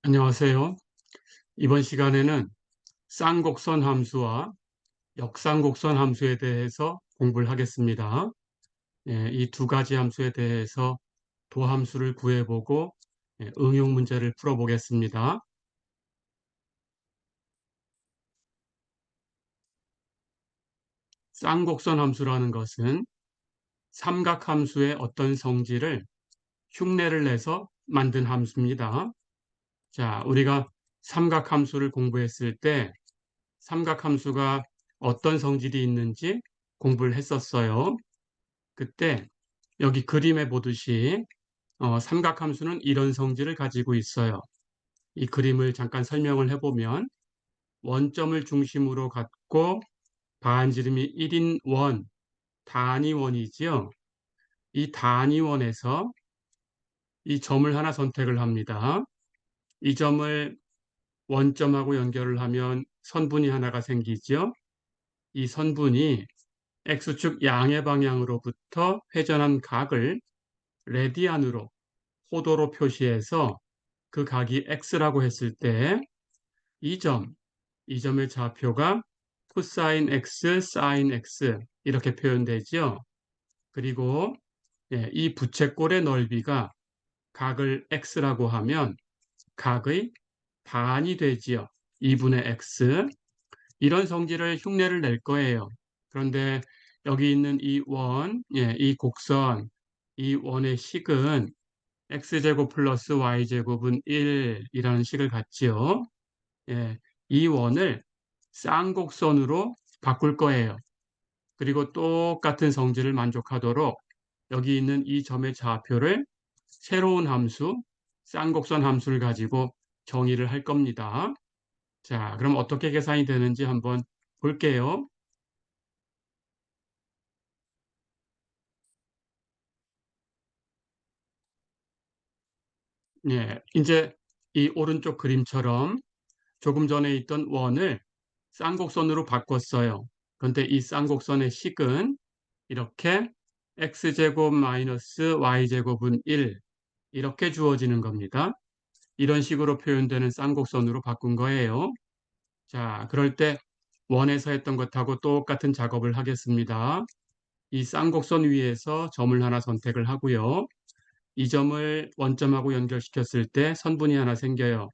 안녕하세요. 이번 시간에는 쌍곡선 함수와 역쌍곡선 함수에 대해서 공부를 하겠습니다. 이 두 가지 함수에 대해서 도함수를 구해보고 응용 문제를 풀어보겠습니다. 쌍곡선 함수라는 것은 삼각함수의 어떤 성질을 흉내를 내서 만든 함수입니다. 자, 우리가 삼각함수를 공부했을 때 삼각함수가 어떤 성질이 있는지 공부를 했었어요. 그때 여기 그림에 보듯이 삼각함수는 이런 성질을 가지고 있어요. 이 그림을 잠깐 설명을 해보면 원점을 중심으로 갖고 반지름이 1인 원, 단위원이지요. 이 단위원에서 이 점을 하나 선택을 합니다. 이 점을 원점하고 연결을 하면 선분이 하나가 생기죠. 이 선분이 X축 양의 방향으로부터 회전한 각을 레디안으로 호도로 표시해서 그 각이 x라고 했을 때 이 점, 이 점의 좌표가 코사인 x, 사인 x 이렇게 표현되죠. 그리고 이 부채꼴의 넓이가 각을 x라고 하면 각의 반이 되지요. 2분의 x. 이런 성질을 흉내를 낼 거예요. 그런데 여기 있는 이 원, 이 곡선, 이 원의 식은 x제곱 플러스 y제곱은 1이라는 식을 갖지요. 예, 이 원을 쌍곡선으로 바꿀 거예요. 그리고 똑같은 성질을 만족하도록 여기 있는 이 점의 좌표를 새로운 함수, 쌍곡선 함수를 가지고 정의를 할 겁니다. 자, 그럼 어떻게 계산이 되는지 한번 볼게요. 이제 이 오른쪽 그림처럼 조금 전에 있던 원을 쌍곡선으로 바꿨어요. 그런데 이 쌍곡선의 식은 이렇게 x제곱 마이너스 y제곱은 1 이렇게 주어지는 겁니다. 이런 식으로 표현되는 쌍곡선으로 바꾼 거예요. 자, 그럴 때 원에서 했던 것하고 똑같은 작업을 하겠습니다. 이 쌍곡선 위에서 점을 하나 선택을 하고요. 이 점을 원점하고 연결시켰을 때 선분이 하나 생겨요.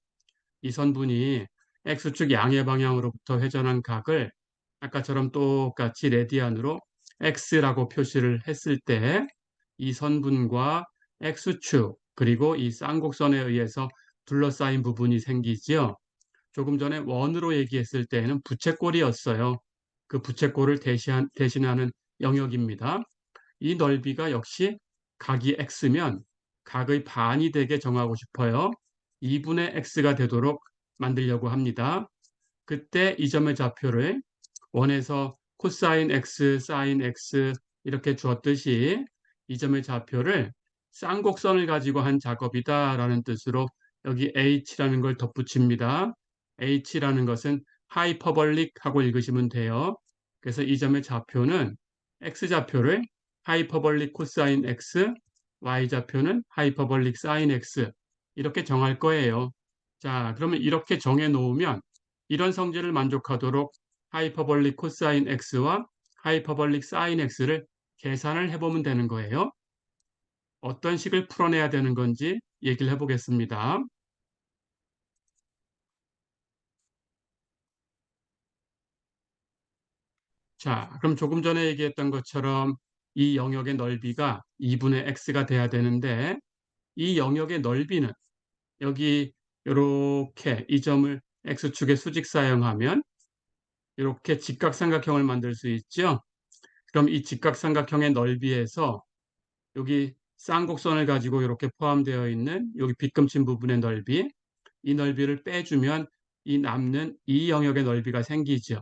이 선분이 X축 양의 방향으로부터 회전한 각을 아까처럼 똑같이 레디안으로 X라고 표시를 했을 때 이 선분과 X축 그리고 이 쌍곡선에 의해서 둘러싸인 부분이 생기지요. 조금 전에 원으로 얘기했을 때에는 부채꼴이었어요. 그 부채꼴을 대신하는 영역입니다. 이 넓이가 역시 각이 x면 각의 반이 되게 정하고 싶어요. 2분의 x가 되도록 만들려고 합니다. 그때 이 점의 좌표를 원에서 코사인 x, 사인 x 이렇게 주었듯이 이 점의 좌표를 쌍곡선을 가지고 한 작업이다라는 뜻으로 여기 h라는 걸 덧붙입니다. h라는 것은 하이퍼벌릭 하고 읽으시면 돼요. 그래서 이 점의 좌표는 x좌표를 하이퍼벌릭 코사인 x, y좌표는 하이퍼벌릭 사인 x 이렇게 정할 거예요. 자, 그러면 이렇게 정해 놓으면 이런 성질을 만족하도록 하이퍼벌릭 코사인 x와 하이퍼벌릭 사인 x를 계산을 해보면 되는 거예요. 어떤 식을 풀어내야 되는 건지 얘기를 해보겠습니다. 자, 그럼 조금 전에 얘기했던 것처럼 이 영역의 넓이가 2분의 x가 돼야 되는데 이 영역의 넓이는 여기 이렇게 이 점을 x축의 수직 사용하면 이렇게 직각삼각형을 만들 수 있죠. 그럼 이 직각삼각형의 넓이에서 여기 쌍곡선을 가지고 이렇게 포함되어 있는 여기 빗금친 부분의 넓이, 이 넓이를 빼주면 이 남는 이 영역의 넓이가 생기죠.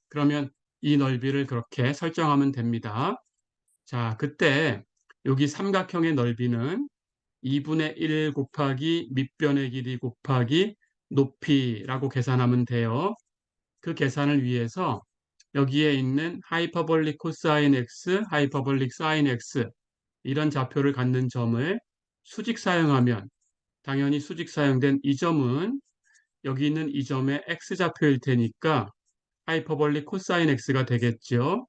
그러면 이 넓이를 그렇게 설정하면 됩니다. 자, 그때 여기 삼각형의 넓이는 2분의 1 곱하기 밑변의 길이 곱하기 높이라고 계산하면 돼요. 그 계산을 위해서 여기에 있는 하이퍼볼릭 코사인 x, 하이퍼볼릭 사인 x 이런 좌표를 갖는 점을 수직 사용하면 당연히 수직 사용된 이 점은 여기 있는 이 점의 x좌표일 테니까 하이퍼볼릭 코사인 x가 되겠죠.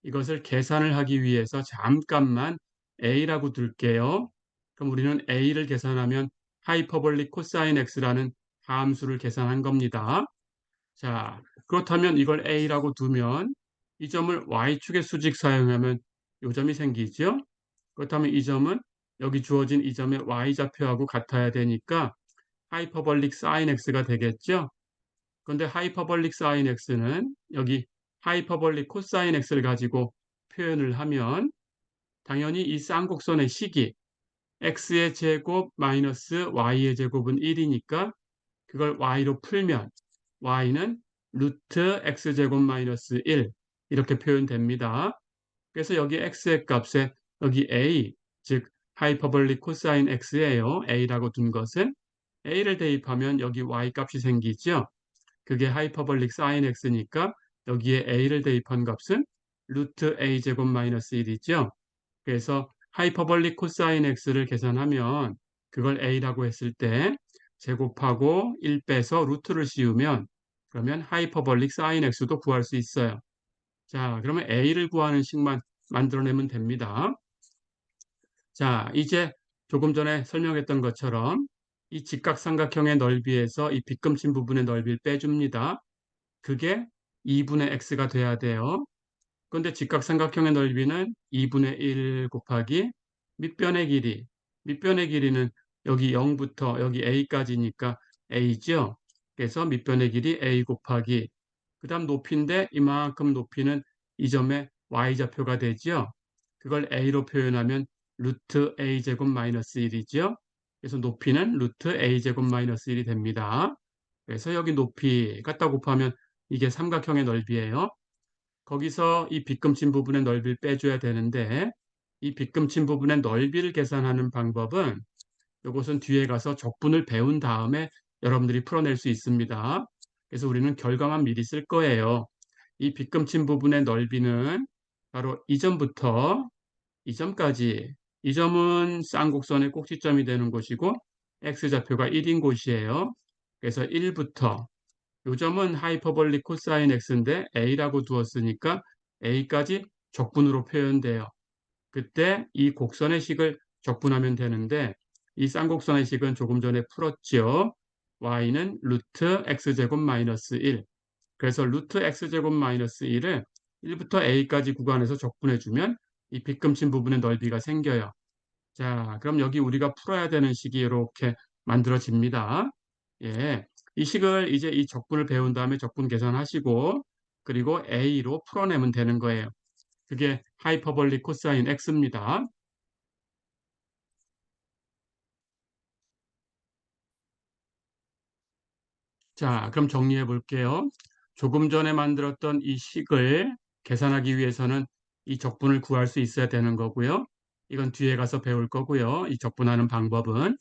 이것을 계산을 하기 위해서 잠깐만 a라고 둘게요. 그럼 우리는 a를 계산하면 하이퍼볼릭 코사인 x라는 함수를 계산한 겁니다. 자, 그렇다면 이걸 a라고 두면 이 점을 y축의 수직 사용하면 이 점이 생기죠. 그렇다면 이 점은 여기 주어진 이 점의 y좌표하고 같아야 되니까 하이퍼볼릭 사인 x가 되겠죠. 그런데 하이퍼볼릭 사인 x는 여기 하이퍼볼릭 코사인 x를 가지고 표현을 하면 당연히 이 쌍곡선의 식이 x의 제곱 마이너스 y의 제곱은 1이니까 그걸 y로 풀면 y는 루트 x제곱 마이너스 1 이렇게 표현됩니다. 그래서 여기 x의 값에 여기 a, 즉 하이퍼볼릭 코사인 x예요. a라고 둔 것은 a를 대입하면 여기 y 값이 생기죠. 그게 하이퍼볼릭 사인 x니까 여기에 a를 대입한 값은 루트 a 제곱 마이너스 1이죠. 그래서 하이퍼볼릭 코사인 x를 계산하면 그걸 a라고 했을 때 제곱하고 1 빼서 루트를 씌우면 그러면 하이퍼볼릭 사인 x도 구할 수 있어요. 자, 그러면 a를 구하는 식만 만들어내면 됩니다. 자, 이제 조금 전에 설명했던 것처럼 이 직각삼각형의 넓이에서 이 빗금친 부분의 넓이를 빼줍니다. 그게 2분의 x가 돼야 돼요. 그런데 직각삼각형의 넓이는 2분의 1 곱하기 밑변의 길이. 밑변의 길이는 여기 0부터 여기 a까지니까 a죠. 그래서 밑변의 길이 a 곱하기 그 다음 높이인데 이만큼 높이는 이 점의 y좌표가 되죠. 그걸 a로 표현하면 루트 a제곱 마이너스 1이죠. 그래서 높이는 루트 a제곱 마이너스 1이 됩니다. 그래서 여기 높이 갖다 곱하면 이게 삼각형의 넓이에요. 거기서 이 빗금친 부분의 넓이를 빼줘야 되는데 이 빗금친 부분의 넓이를 계산하는 방법은 이것은 뒤에 가서 적분을 배운 다음에 여러분들이 풀어낼 수 있습니다. 그래서 우리는 결과만 미리 쓸 거예요. 이 빗금친 부분의 넓이는 바로 이 점부터 이 점까지 이 점은 쌍곡선의 꼭지점이 되는 곳이고 x좌표가 1인 곳이에요. 그래서 1부터 이 점은 하이퍼볼릭 코사인 x인데 a라고 두었으니까 a까지 적분으로 표현돼요. 그때 이 곡선의 식을 적분하면 되는데 이 쌍곡선의 식은 조금 전에 풀었죠. y는 루트 x제곱 마이너스 1. 그래서 루트 x제곱 마이너스 1을 1부터 a까지 구간에서 적분해주면 이 빗금친 부분의 넓이가 생겨요. 자, 그럼 여기 우리가 풀어야 되는 식이 이렇게 만들어집니다. 예, 이 식을 이제 이 적분을 배운 다음에 적분 계산하시고 그리고 a로 풀어내면 되는 거예요. 그게 하이퍼볼릭 코사인 x입니다. 자, 그럼 정리해 볼게요. 조금 전에 만들었던 이 식을 계산하기 위해서는 이 적분을 구할 수 있어야 되는 거고요. 이건 뒤에 가서 배울 거고요. 이 적분하는 방법은.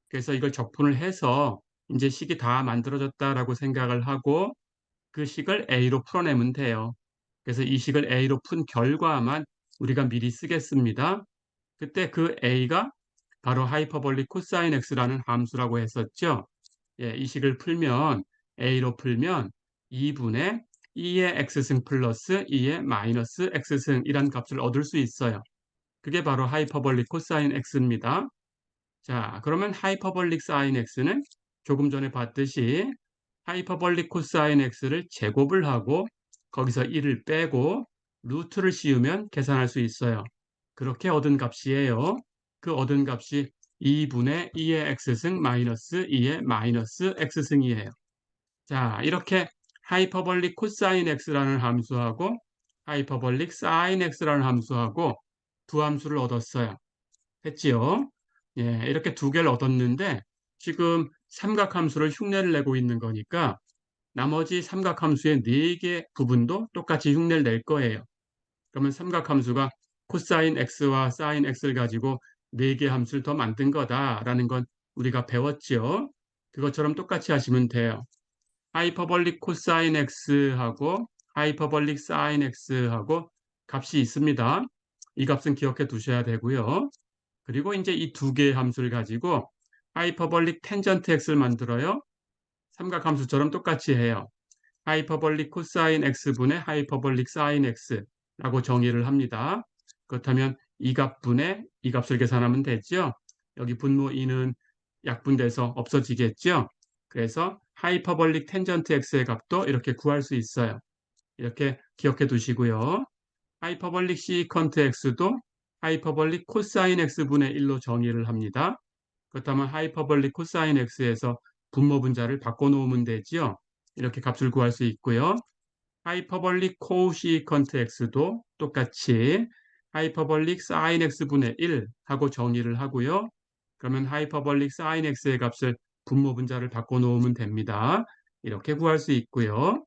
그래서 이걸 적분을 해서 이제 식이 다 만들어졌다라고 생각을 하고 그 식을 A로 풀어내면 돼요. 그래서 이 식을 A로 푼 결과만 우리가 미리 쓰겠습니다. 그때 그 A가 바로 하이퍼볼릭 코사인 X라는 함수라고 했었죠. 예, 이 식을 풀면 A로 풀면 2분의 2의 X승 플러스 2의 마이너스 X승 이란 값을 얻을 수 있어요. 그게 바로 하이퍼볼릭 코사인 X입니다. 자, 그러면 하이퍼볼릭 사인 x는 조금 전에 봤듯이 하이퍼볼릭 코사인 x를 제곱을 하고 거기서 1을 빼고 루트를 씌우면 계산할 수 있어요. 그렇게 얻은 값이에요. 그 얻은 값이 2분의 2의 x승 마이너스 2의 마이너스 x승이에요. 자, 이렇게 하이퍼볼릭 코사인 x라는 함수하고 하이퍼볼릭 사인 x라는 함수하고 두 함수를 얻었어요. 했지요. 예, 이렇게 두 개를 얻었는데 지금 삼각함수를 흉내를 내고 있는 거니까 나머지 삼각함수의 네 개 부분도 똑같이 흉내를 낼 거예요. 그러면 삼각함수가 코사인 x와 사인 x를 가지고 네 개 함수를 더 만든 거다라는 건 우리가 배웠죠. 그것처럼 똑같이 하시면 돼요. 하이퍼볼릭 코사인 x하고 하이퍼볼릭 사인 x하고 값이 있습니다. 이 값은 기억해 두셔야 되고요. 그리고 이제 이 두 개의 함수를 가지고 하이퍼볼릭 텐전트 x를 만들어요. 삼각함수처럼 똑같이 해요. 하이퍼볼릭 코사인 x분의 하이퍼볼릭 사인 x라고 정의를 합니다. 그렇다면 이 값분의 이 값을 계산하면 되죠. 여기 분모 2는 약분돼서 없어지겠죠. 그래서 하이퍼볼릭 텐전트 x의 값도 이렇게 구할 수 있어요. 이렇게 기억해 두시고요. 하이퍼볼릭 시컨트 x도 하이퍼볼릭 코사인 x분의 1로 정의를 합니다. 그렇다면 하이퍼볼릭 코사인 x에서 분모 분자를 바꿔놓으면 되지요. 이렇게 값을 구할 수 있고요. 하이퍼볼릭 코시컨트 x도 똑같이 하이퍼볼릭 사인 x분의 1 하고 정의를 하고요. 그러면 하이퍼볼릭 사인 x의 값을 분모 분자를 바꿔놓으면 됩니다. 이렇게 구할 수 있고요.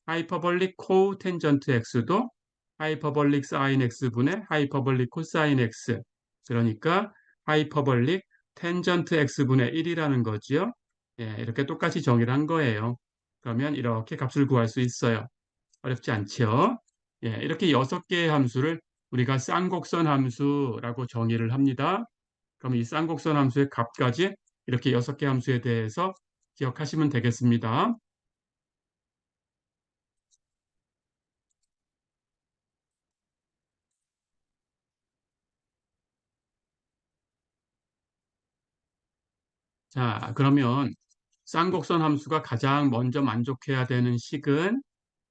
하이퍼볼릭 코텐전트 x도 하이퍼볼릭 사인 x분의 하이퍼볼릭 코사인 x, 그러니까 하이퍼볼릭 텐전트 x분의 1이라는 거지요. 예, 이렇게 똑같이 정의를 한 거예요. 그러면 이렇게 값을 구할 수 있어요. 어렵지 않죠? 예, 이렇게 6개의 함수를 우리가 쌍곡선 함수라고 정의를 합니다. 그럼 이 쌍곡선 함수의 값까지 이렇게 6개 함수에 대해서 기억하시면 되겠습니다. 자, 그러면 쌍곡선 함수가 가장 먼저 만족해야 되는 식은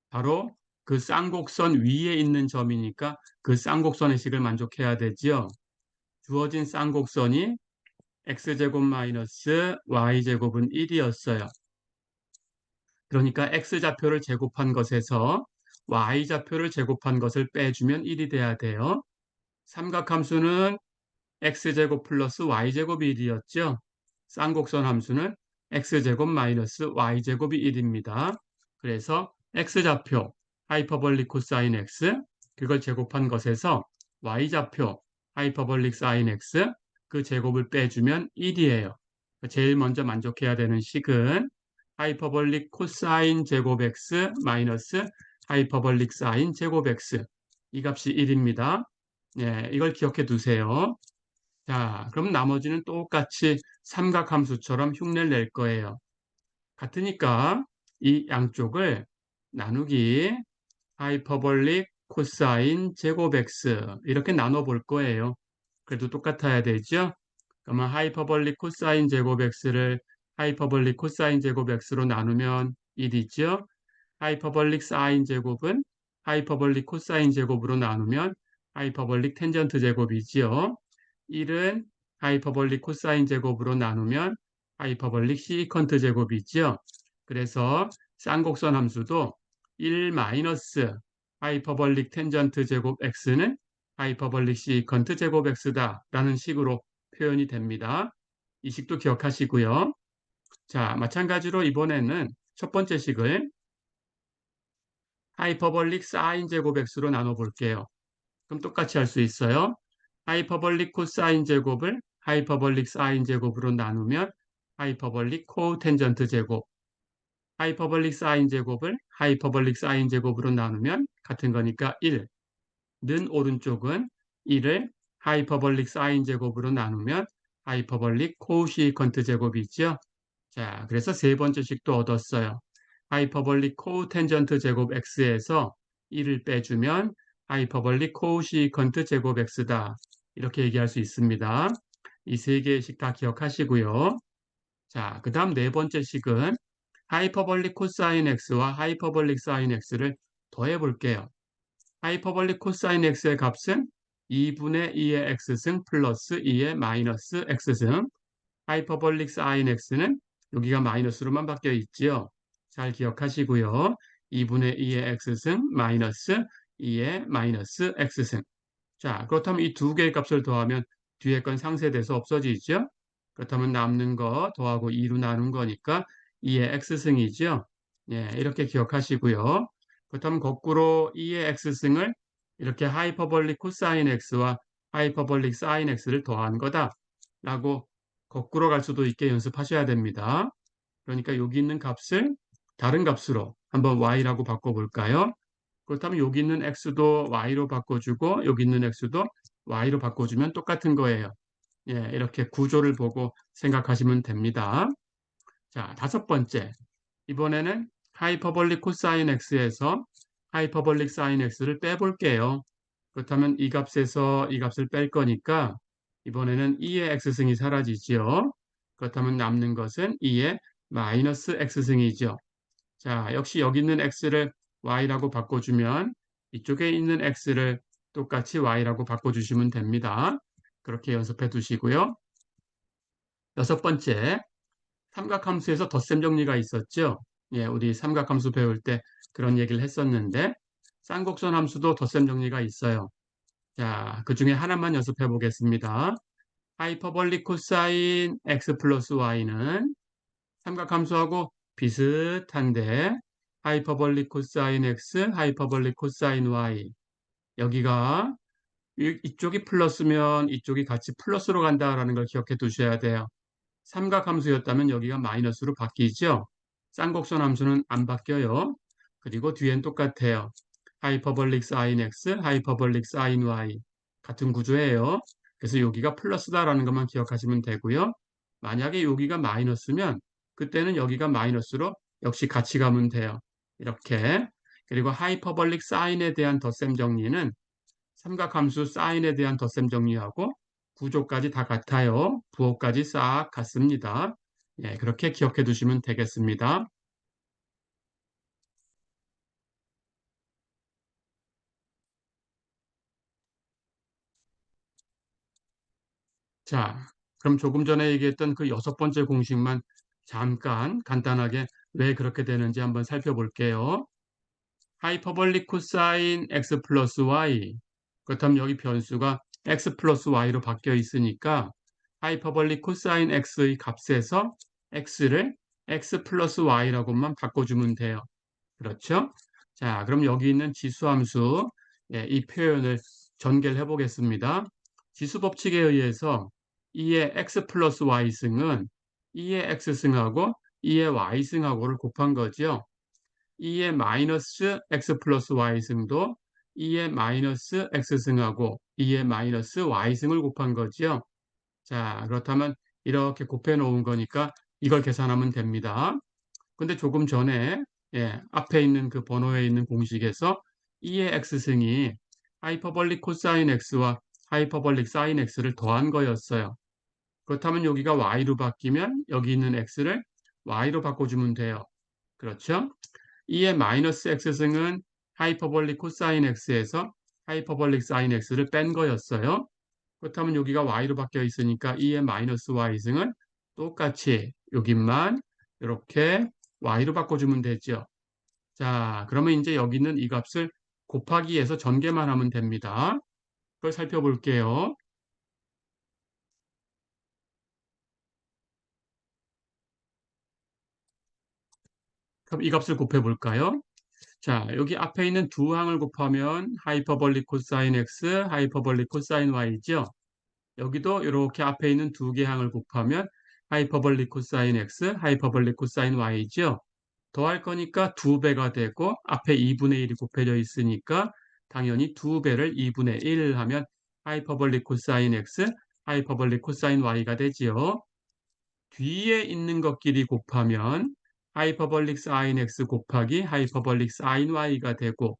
바로 그 쌍곡선 위에 있는 점이니까 그 쌍곡선의 식을 만족해야 되지요. 주어진 쌍곡선이 x제곱 마이너스 y제곱은 1이었어요. 그러니까 x좌표를 제곱한 것에서 y좌표를 제곱한 것을 빼주면 1이 돼야 돼요. 삼각함수는 x제곱 플러스 y제곱이 1이었죠. 쌍곡선 함수는 x제곱 마이너스 y제곱이 1입니다. 그래서 x좌표 하이퍼볼릭 코사인 x 그걸 제곱한 것에서 y좌표 하이퍼볼릭 사인 x 그 제곱을 빼주면 1이에요. 제일 먼저 만족해야 되는 식은 하이퍼볼릭 코사인 제곱 x 마이너스 하이퍼볼릭 사인 제곱 x 이 값이 1입니다. 예, 이걸 기억해 두세요. 자, 그럼 나머지는 똑같이 삼각함수처럼 흉내를 낼 거예요. 같으니까 이 양쪽을 나누기 하이퍼볼릭 코사인 제곱 x 이렇게 나눠 볼 거예요. 그래도 똑같아야 되죠? 그러면 하이퍼볼릭 코사인 제곱 x를 하이퍼볼릭 코사인 제곱 x로 나누면 1이죠? 하이퍼볼릭 사인 제곱은 하이퍼볼릭 코사인 제곱으로 나누면 하이퍼볼릭 텐전트 제곱이지요. 1은 하이퍼볼릭 코사인 제곱으로 나누면 하이퍼볼릭 시컨트 제곱이죠. 그래서 쌍곡선 함수도 1 마이너스 하이퍼볼릭 텐전트 제곱 x는 하이퍼볼릭 시컨트 제곱 x다 라는 식으로 표현이 됩니다. 이 식도 기억하시고요. 자, 마찬가지로 이번에는 첫 번째 식을 하이퍼볼릭 사인 제곱 x로 나눠 볼게요. 그럼 똑같이 할 수 있어요. 하이퍼볼릭 코사인 제곱을 하이퍼볼릭 사인 제곱으로 나누면 하이퍼볼릭 코텐전트 제곱, 하이퍼볼릭 사인 제곱을 하이퍼볼릭 사인 제곱으로 나누면 같은 거니까 1. 는 오른쪽은 1을 하이퍼볼릭 사인 제곱으로 나누면 하이퍼볼릭 코시컨트 제곱이 있죠. 자, 그래서 세 번째 식도 얻었어요. 하이퍼볼릭 코텐전트 제곱 x에서 1을 빼주면 하이퍼볼릭 코시컨트 제곱 x다. 이렇게 얘기할 수 있습니다. 이 세 개의 식 다 기억하시고요. 자, 그 다음 네 번째 식은 하이퍼볼릭 코사인 x와 하이퍼볼릭 사인 x를 더해 볼게요. 하이퍼볼릭 코사인 x의 값은 2분의 2의 x승 플러스 2의 마이너스 x승, 하이퍼볼릭 사인 x는 여기가 마이너스로만 바뀌어 있지요. 잘 기억하시고요. 2분의 2의 x승 마이너스 2의 마이너스 x승. 자, 그렇다면 이 두 개의 값을 더하면 뒤에 건 상쇄돼서 없어지죠. 그렇다면 남는 거 더하고 2로 나눈 거니까 2의 x승이죠. 예, 이렇게 기억하시고요. 그렇다면 거꾸로 2의 x승을 이렇게 하이퍼볼릭 코사인 x와 하이퍼볼릭 사인 x를 더한 거다 라고 거꾸로 갈 수도 있게 연습하셔야 됩니다. 그러니까 여기 있는 값을 다른 값으로 한번 y라고 바꿔볼까요? 그렇다면 여기 있는 x도 y로 바꿔주고 여기 있는 x도 y로 바꿔주면 똑같은 거예요. 예, 이렇게 구조를 보고 생각하시면 됩니다. 자, 다섯 번째. 이번에는 하이퍼볼릭 코사인 x에서 하이퍼볼릭 사인 x를 빼볼게요. 그렇다면 이 값에서 이 값을 뺄 거니까 이번에는 2의 x승이 사라지죠. 그렇다면 남는 것은 2의 마이너스 x승이죠. 자, 역시 여기 있는 x를 y라고 바꿔주면 이쪽에 있는 x를 똑같이 y라고 바꿔주시면 됩니다. 그렇게 연습해 두시고요. 여섯 번째, 삼각함수에서 덧셈 정리가 있었죠. 예, 우리 삼각함수 배울 때 그런 얘기를 했었는데 쌍곡선 함수도 덧셈 정리가 있어요. 자, 그 중에 하나만 연습해 보겠습니다. 하이퍼볼릭 코사인 x 플러스 y는 삼각함수하고 비슷한데 하이퍼볼릭 코사인 x, 하이퍼볼릭 코사인 y 여기가 이쪽이 플러스면 이쪽이 같이 플러스로 간다라는 걸 기억해 두셔야 돼요. 삼각함수였다면 여기가 마이너스로 바뀌죠. 쌍곡선 함수는 안 바뀌어요. 그리고 뒤엔 똑같아요. 하이퍼볼릭 사인 x, 하이퍼볼릭 사인 y 같은 구조예요. 그래서 여기가 플러스다라는 것만 기억하시면 되고요. 만약에 여기가 마이너스면 그때는 여기가 마이너스로 역시 같이 가면 돼요. 이렇게. 그리고 하이퍼볼릭 사인에 대한 덧셈 정리는 삼각함수 사인에 대한 덧셈 정리하고 구조까지 다 같아요. 부호까지 싹 같습니다. 예, 그렇게 기억해 두시면 되겠습니다. 자, 그럼 조금 전에 얘기했던 그 여섯 번째 공식만 잠깐 간단하게 왜 그렇게 되는지 한번 살펴볼게요. 하이퍼볼릭 코사인 x 플러스 y. 그렇다면 여기 변수가 x 플러스 y로 바뀌어 있으니까 하이퍼볼릭 코사인 x의 값에서 x를 x 플러스 y라고만 바꿔주면 돼요. 그렇죠? 자, 그럼 여기 있는 지수함수, 예, 이 표현을 전개를 해보겠습니다. 지수 법칙에 의해서 2의 x 플러스 y승은 2의 x승하고 2의 y승하고를 곱한 거죠. 2의 마이너스 x 플러스 y승도 2의 마이너스 x승하고 2의 마이너스 y승을 곱한 거죠. 자, 그렇다면 이렇게 곱해 놓은 거니까 이걸 계산하면 됩니다. 근데 조금 전에 예, 앞에 있는 그 번호에 있는 공식에서 2의 x승이 하이퍼볼릭 코사인 x와 하이퍼볼릭 사인 x를 더한 거였어요. 그렇다면 여기가 y로 바뀌면 여기 있는 x를 y로 바꿔주면 돼요. 그렇죠? 2의 마이너스 x승은 하이퍼볼릭 코사인 x에서 하이퍼볼릭 사인 x를 뺀 거였어요. 그렇다면 여기가 y로 바뀌어 있으니까 2의 마이너스 y승은 똑같이 여기만 이렇게 y로 바꿔주면 되죠. 자, 그러면 이제 여기 있는 이 값을 곱하기 해서 전개만 하면 됩니다. 그걸 살펴볼게요. 그럼 이 값을 곱해 볼까요? 자, 여기 앞에 있는 두 항을 곱하면 하이퍼볼릭 코사인 x, 하이퍼볼릭 코사인 y죠. 여기도 이렇게 앞에 있는 두 개 항을 곱하면 하이퍼볼릭 코사인 x, 하이퍼볼릭 코사인 y죠. 더할 거니까 2배가 되고 앞에 2분의 1이 곱해져 있으니까 당연히 2배를 2분의 1 하면 하이퍼볼릭 코사인 x, 하이퍼볼릭 코사인 y가 되지요. 뒤에 있는 것끼리 곱하면 하이퍼볼릭 사인 x 곱하기 하이퍼볼릭 사인 y가 되고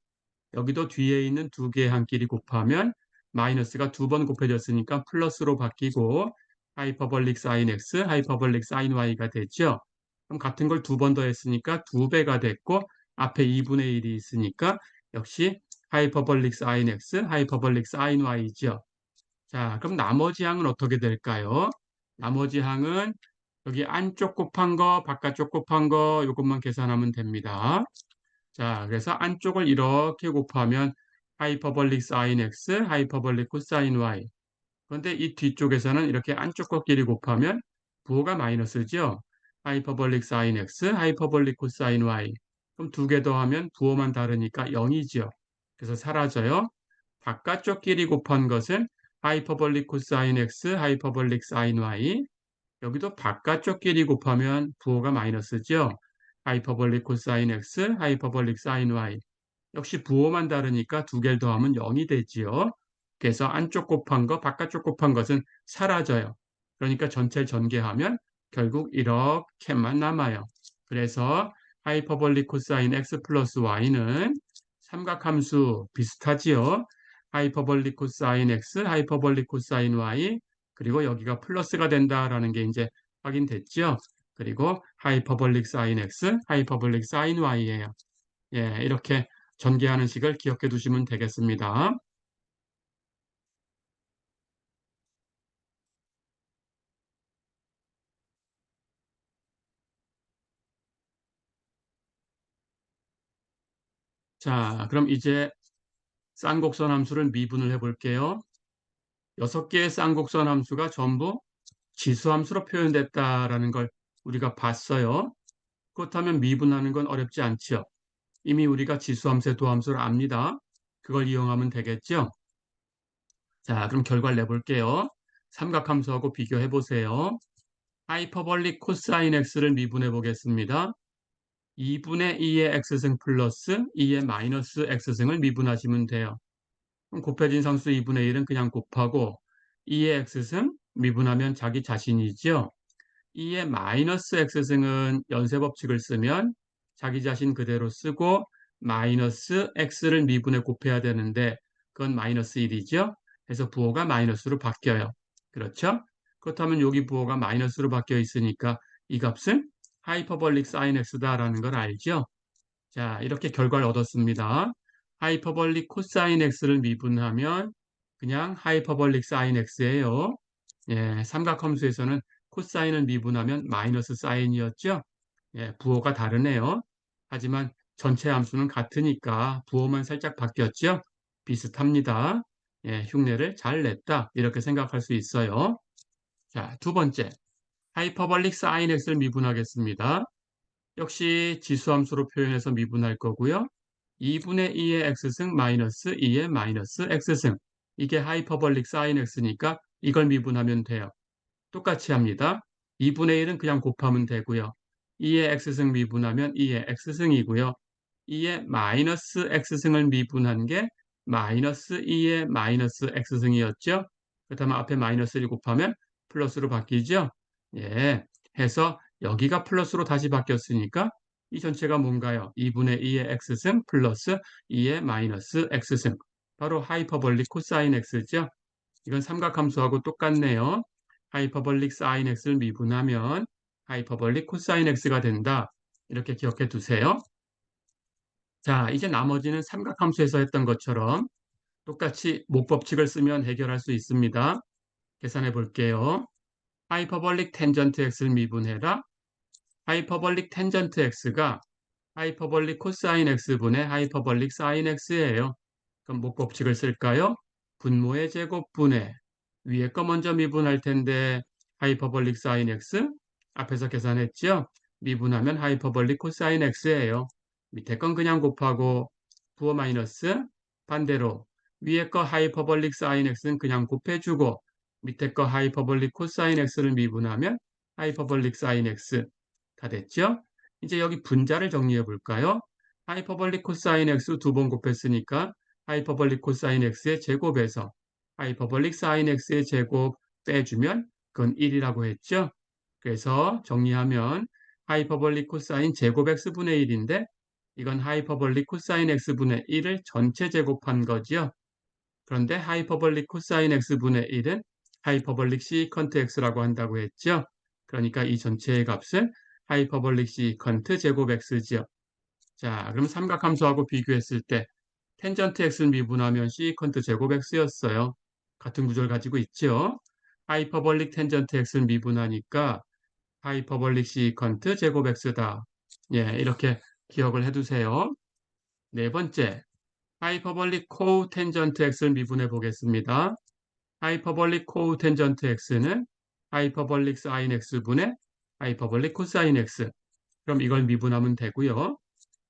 여기도 뒤에 있는 두 개의 항끼리 곱하면 마이너스가 두 번 곱해졌으니까 플러스로 바뀌고 하이퍼볼릭 사인 x, 하이퍼볼릭 사인 y가 되죠. 그럼 같은 걸 두 번 더 했으니까 2배가 됐고 앞에 2분의 1이 있으니까 역시 하이퍼볼릭 사인 x, 하이퍼볼릭 사인 y죠. 자, 그럼 나머지 항은 어떻게 될까요? 나머지 항은 여기 안쪽 곱한 거, 바깥쪽 곱한 거 이것만 계산하면 됩니다. 자, 그래서 안쪽을 이렇게 곱하면 하이퍼볼릭 사인 x, 하이퍼볼릭 코사인 y. 그런데 이 뒤쪽에서는 이렇게 안쪽 것끼리 곱하면 부호가 마이너스죠. 하이퍼볼릭 사인 x, 하이퍼볼릭 코사인 y. 그럼 두 개 더하면 부호만 다르니까 0이죠. 그래서 사라져요. 바깥쪽끼리 곱한 것은 하이퍼볼릭 코사인 x, 하이퍼볼릭 사인 y. 여기도 바깥쪽끼리 곱하면 부호가 마이너스죠. 하이퍼볼릭 코사인 x, 하이퍼볼릭 사인 y. 역시 부호만 다르니까 두 개를 더하면 0이 되지요. 그래서 안쪽 곱한 거, 바깥쪽 곱한 것은 사라져요. 그러니까 전체를 전개하면 결국 이렇게만 남아요. 그래서 하이퍼볼릭 코사인 x 플러스 y는 삼각함수 비슷하지요. 하이퍼볼릭 코사인 x, 하이퍼볼릭 코사인 y, 그리고 여기가 플러스가 된다라는 게 이제 확인됐죠. 그리고 하이퍼볼릭 사인 x, 하이퍼볼릭 사인 y예요. 예, 이렇게 전개하는 식을 기억해 두시면 되겠습니다. 자, 그럼 이제 쌍곡선 함수를 미분을 해 볼게요. 6개의 쌍곡선 함수가 전부 지수함수로 표현됐다라는 걸 우리가 봤어요. 그렇다면 미분하는 건 어렵지 않죠. 이미 우리가 지수함수의 도함수를 압니다. 그걸 이용하면 되겠죠. 자, 그럼 결과를 내볼게요. 삼각함수하고 비교해 보세요. 하이퍼볼릭 코사인 x를 미분해 보겠습니다. 2분의 2의 x승 플러스 2의 마이너스 x승을 미분하시면 돼요. 그럼 곱해진 상수 2분의 1은 그냥 곱하고 2의 x승 미분하면 자기 자신이죠. 2의 마이너스 x승은 연쇄법칙을 쓰면 자기 자신 그대로 쓰고 마이너스 x를 미분해 곱해야 되는데 그건 마이너스 1이죠. 그래서 부호가 마이너스로 바뀌어요. 그렇죠? 그렇다면 여기 부호가 마이너스로 바뀌어 있으니까 이 값은 하이퍼볼릭 사인 x다라는 걸 알죠? 자, 이렇게 결과를 얻었습니다. 하이퍼볼릭 코사인 x를 미분하면 그냥 하이퍼볼릭 사인 x예요. 예, 삼각함수에서는 코사인을 미분하면 마이너스 사인이었죠. 예, 부호가 다르네요. 하지만 전체 함수는 같으니까 부호만 살짝 바뀌었죠. 비슷합니다. 예, 흉내를 잘 냈다. 이렇게 생각할 수 있어요. 자, 두 번째. 하이퍼볼릭 사인 x를 미분하겠습니다. 역시 지수함수로 표현해서 미분할 거고요. 2분의 2의 x승 마이너스 2의 마이너스 x승. 이게 하이퍼볼릭 사인 x니까 이걸 미분하면 돼요. 똑같이 합니다. 2분의 1은 그냥 곱하면 되고요. 2의 x승 미분하면 2의 x승이고요. 2의 마이너스 x승을 미분한 게 마이너스 2의 마이너스 x승이었죠. 그렇다면 앞에 마이너스를 곱하면 플러스로 바뀌죠. 예, 해서 여기가 플러스로 다시 바뀌었으니까 이 전체가 뭔가요? 2분의 2의 x승 플러스 2의 마이너스 x승. 바로 하이퍼볼릭 코사인 x죠. 이건 삼각함수하고 똑같네요. 하이퍼볼릭 사인 x를 미분하면 하이퍼볼릭 코사인 x가 된다. 이렇게 기억해 두세요. 자, 이제 나머지는 삼각함수에서 했던 것처럼 똑같이 목법칙을 쓰면 해결할 수 있습니다. 계산해 볼게요. 하이퍼볼릭 텐전트 x를 미분해라. 하이퍼볼릭 텐전트 x가 하이퍼볼릭 코사인 x분의 하이퍼볼릭 사인 x예요. 그럼 목법칙을 쓸까요? 분모의 제곱분의 위에 거 먼저 미분할 텐데 하이퍼볼릭 사인 x 앞에서 계산했죠? 미분하면 하이퍼볼릭 코사인 x예요. 밑에 건 그냥 곱하고 부호 마이너스 반대로 위에 거 하이퍼볼릭 사인 x는 그냥 곱해주고 밑에 거 하이퍼볼릭 코사인 x를 미분하면 하이퍼볼릭 사인 x 다 됐죠? 이제 여기 분자를 정리해 볼까요? 하이퍼볼릭 코사인 x 두 번 곱했으니까 하이퍼볼릭 코사인 x의 제곱에서 하이퍼볼릭 사인 x의 제곱 빼주면 그건 1이라고 했죠. 그래서 정리하면 하이퍼볼릭 코사인 제곱 x분의 1인데 이건 하이퍼볼릭 코사인 x분의 1을 전체 제곱한 거죠. 그런데 하이퍼볼릭 코사인 x분의 1은 하이퍼볼릭 시컨트 x라고 한다고 했죠. 그러니까 이 전체의 값은 하이퍼볼릭 시컨트 제곱 x죠. 자, 그럼 삼각함수하고 비교했을 때 텐전트 x를 미분하면 시컨트 제곱 x였어요. 같은 구조를 가지고 있죠. 하이퍼볼릭 텐전트 x를 미분하니까 하이퍼볼릭 시컨트 제곱 x다. 예, 이렇게 기억을 해두세요. 네 번째, 하이퍼볼릭 코우 텐전트 x를 미분해 보겠습니다. 하이퍼볼릭 코우 텐전트 x는 하이퍼볼릭 사인 x분의 하이퍼볼릭 코사인 x. 그럼 이걸 미분하면 되고요.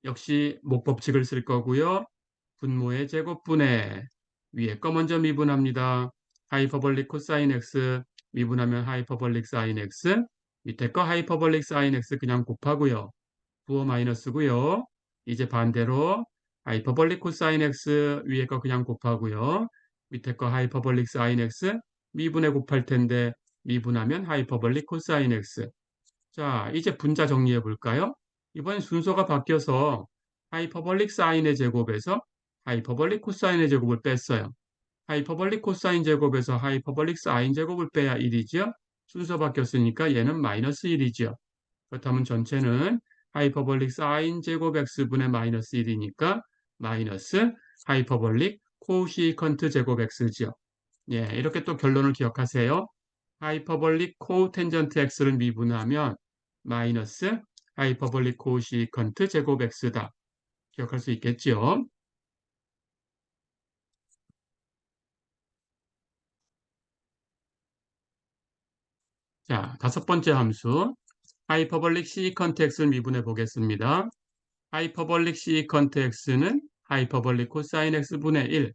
역시 목법칙을 쓸 거고요. 분모의 제곱분의 위에 거 먼저 미분합니다. 하이퍼볼릭 코사인 x 미분하면 하이퍼볼릭 사인 x 밑에 거 하이퍼볼릭 사인 x 그냥 곱하고요. 부호 마이너스고요. 이제 반대로 하이퍼볼릭 코사인 x 위에 거 그냥 곱하고요. 밑에 거 하이퍼볼릭 사인 x 미분에 곱할 텐데 미분하면 하이퍼볼릭 코사인 x. 자, 이제 분자 정리해 볼까요? 이번엔 순서가 바뀌어서 하이퍼볼릭 사인의 제곱에서 하이퍼볼릭 코사인의 제곱을 뺐어요. 하이퍼볼릭 코사인 제곱에서 하이퍼볼릭 사인 제곱을 빼야 1이죠. 순서 바뀌었으니까 얘는 마이너스 1이죠. 그렇다면 전체는 하이퍼볼릭 사인 제곱 x분의 마이너스 1이니까 마이너스 하이퍼볼릭 코시컨트 제곱 x죠. 예, 이렇게 또 결론을 기억하세요. 하이퍼볼릭 코텐전트 x를 미분하면 마이너스 하이퍼볼릭 코시컨트 제곱 x다. 기억할 수 있겠죠? 자, 다섯 번째 함수 하이퍼볼릭 시컨트 x를 미분해 보겠습니다. 하이퍼볼릭 시컨트 x는 하이퍼볼릭 코사인 x분의 1.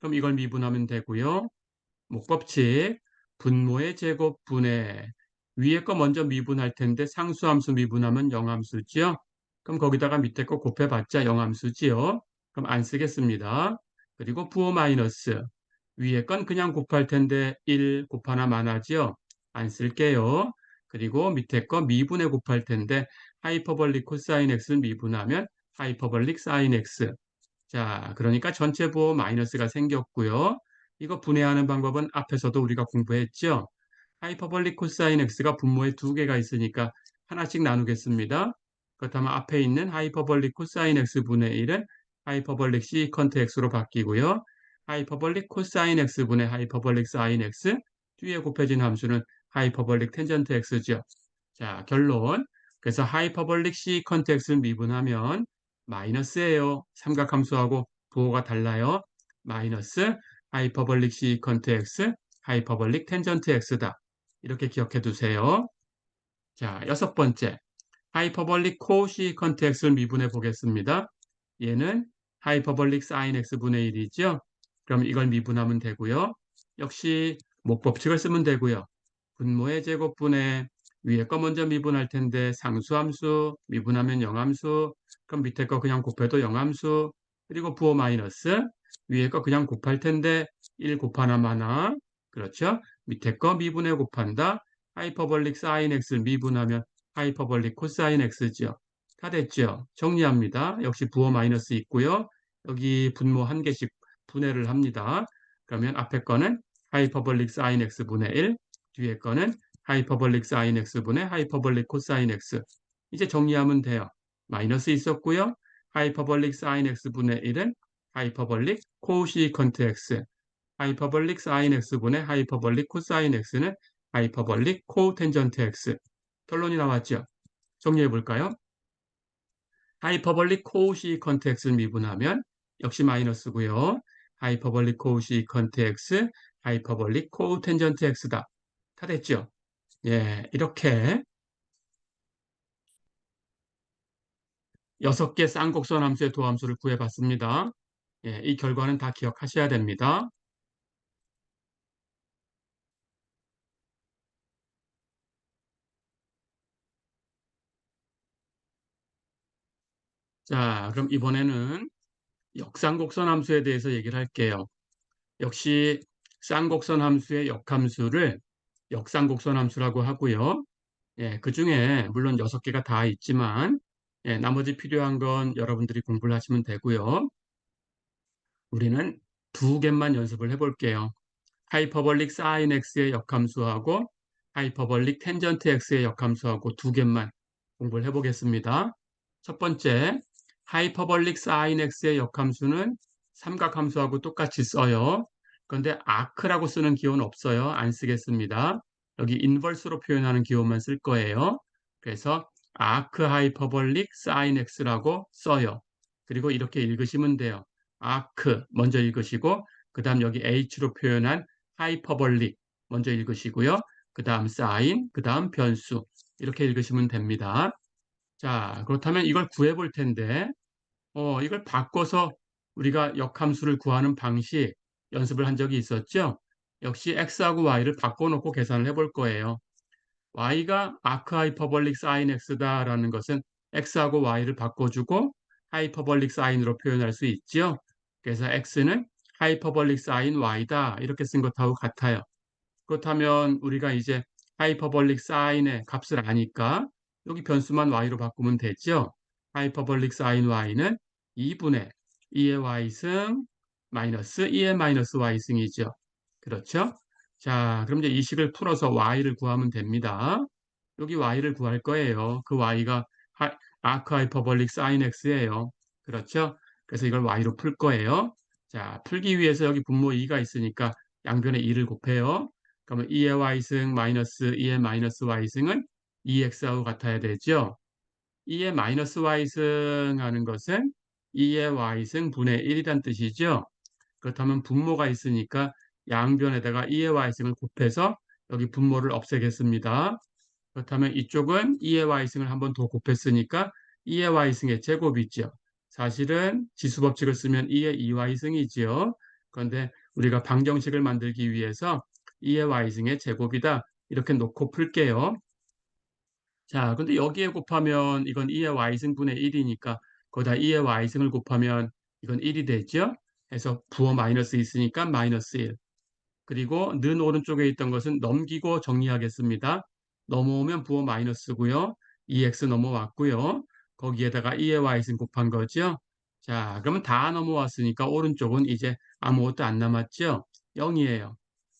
그럼 이걸 미분하면 되고요. 목법칙 분모의 제곱분의 위에 거 먼저 미분할 텐데 상수함수 미분하면 영함수지요. 그럼 거기다가 밑에 거 곱해봤자 영함수지요. 그럼 안 쓰겠습니다. 그리고 부호 마이너스 위에 건 그냥 곱할 텐데 1 곱하나 마나지요. 안 쓸게요. 그리고 밑에 거 미분에 곱할 텐데 하이퍼볼릭 코사인 x를 미분하면 하이퍼볼릭 사인 x. 자, 그러니까 전체 부호 마이너스가 생겼고요. 이거 분해하는 방법은 앞에서도 우리가 공부했죠. 하이퍼볼릭 코사인 x가 분모에 두 개가 있으니까 하나씩 나누겠습니다. 그렇다면 앞에 있는 하이퍼볼릭 코사인 x분의 1은 하이퍼볼릭 시컨트 x로 바뀌고요. 하이퍼볼릭 코사인 x분의 하이퍼볼릭 사인 x 뒤에 곱해진 함수는 하이퍼볼릭 텐전트 x죠. 자, 결론. 그래서 하이퍼볼릭 시컨트 x를 미분하면 마이너스예요. 삼각함수하고 부호가 달라요. 마이너스 하이퍼볼릭 시컨트 x 하이퍼볼릭 텐전트 x다. 이렇게 기억해 두세요. 자, 여섯 번째. 하이퍼볼릭 코시컨트 x를 미분해 보겠습니다. 얘는 하이퍼볼릭 사인 x분의 1이죠. 그럼 이걸 미분하면 되고요. 역시 목법칙을 쓰면 되고요. 분모의 제곱분의 위에 거 먼저 미분할 텐데 상수함수 미분하면 영함수 그럼 밑에 거 그냥 곱해도 영함수 그리고 부호 마이너스 위에 거 그냥 곱할 텐데 1 곱하나 마나 그렇죠? 밑에 거 미분해 곱한다 하이퍼볼릭 사인 x 미분하면 하이퍼볼릭 코사인 x죠. 다 됐죠? 정리합니다. 역시 부호 마이너스 있고요. 여기 분모 한 개씩 분해를 합니다. 그러면 앞에 거는 하이퍼볼릭 사인 x분의 1 뒤에 거는 하이퍼볼릭 사인 x분의 하이퍼볼릭 코사인 x. 이제 정리하면 돼요. 마이너스 있었고요. 하이퍼볼릭 사인 x분의 1은 하이퍼볼릭 코시컨트 x. 하이퍼볼릭 사인 x분의 하이퍼볼릭 코사인 x는 하이퍼볼릭 코텐전트 x. 결론이 나왔죠? 정리해 볼까요? 하이퍼볼릭 코시컨트 x를 미분하면 역시 마이너스고요. 하이퍼볼릭 코시컨트 x, 하이퍼볼릭 코텐전트 x다. 다 됐죠? 예, 이렇게 6개 쌍곡선 함수의 도함수를 구해봤습니다. 예, 이 결과는 다 기억하셔야 됩니다. 자, 그럼 이번에는 역쌍곡선 함수에 대해서 얘기를 할게요. 역시 쌍곡선 함수의 역함수를 역쌍곡선 함수라고 하고요. 예, 그 중에 물론 6개가 다 있지만 예, 나머지 필요한 건 여러분들이 공부를 하시면 되고요. 우리는 두 개만 연습을 해볼게요. 하이퍼볼릭 사인 x의 역함수하고 하이퍼볼릭 텐전트 x의 역함수하고 두 개만 공부를 해보겠습니다. 첫 번째, 하이퍼볼릭 사인 x의 역함수는 삼각함수하고 똑같이 써요. 그런데 아크라고 쓰는 기호는 없어요. 안 쓰겠습니다. 여기 인버스로 표현하는 기호만 쓸 거예요. 그래서 아크 하이퍼볼릭 사인 x라고 써요. 그리고 이렇게 읽으시면 돼요. 아크 먼저 읽으시고 그 다음 여기 h로 표현한 하이퍼볼릭 먼저 읽으시고요. 그 다음 사인, 그 다음 변수 이렇게 읽으시면 됩니다. 자, 그렇다면 이걸 구해 볼 텐데 이걸 바꿔서 우리가 역함수를 구하는 방식 연습을 한 적이 있었죠. 역시 x하고 y를 바꿔놓고 계산을 해볼 거예요. y가 아크 하이퍼볼릭 사인 x다라는 것은 x하고 y를 바꿔주고 하이퍼볼릭 사인으로 표현할 수 있죠. 그래서 x는 하이퍼볼릭 사인 y다 이렇게 쓴 것하고 같아요. 그렇다면 우리가 이제 하이퍼볼릭 사인의 값을 아니까 여기 변수만 y로 바꾸면 되죠. 하이퍼볼릭 사인 y는 2분의 2의 y승 마이너스 2의 마이너스 y승이죠. 그렇죠? 자, 그럼 이제 이 식을 풀어서 y를 구하면 됩니다. 여기 y를 구할 거예요. 그 y가 아크 하이퍼볼릭 사인 x예요. 그렇죠? 그래서 이걸 y로 풀 거예요. 자, 풀기 위해서 여기 분모 2가 있으니까 양변에 2를 곱해요. 그러면 2의 y승 마이너스 2의 마이너스 y승은 2x하고 같아야 되죠. 2의 마이너스 y승 하는 것은 2의 y승 분의 1이란 뜻이죠. 그렇다면 분모가 있으니까 양변에다가 2의 y승을 곱해서 여기 분모를 없애겠습니다. 그렇다면 이쪽은 2의 y승을 한 번 더 곱했으니까 2의 y승의 제곱이죠. 사실은 지수법칙을 쓰면 2의 2y승이지요. 그런데 우리가 방정식을 만들기 위해서 2의 y승의 제곱이다. 이렇게 놓고 풀게요. 자, 근데 여기에 곱하면 이건 2의 y승분의 1이니까 거기다 2의 y승을 곱하면 이건 1이 되죠. 그래서 부호 마이너스 있으니까 마이너스 1. 그리고 는 오른쪽에 있던 것은 넘기고 정리하겠습니다. 넘어오면 부호 마이너스고요. 2x 넘어왔고요. 거기에다가 2의 y승 곱한 거죠. 자, 그러면 다 넘어왔으니까 오른쪽은 이제 아무것도 안 남았죠. 0이에요.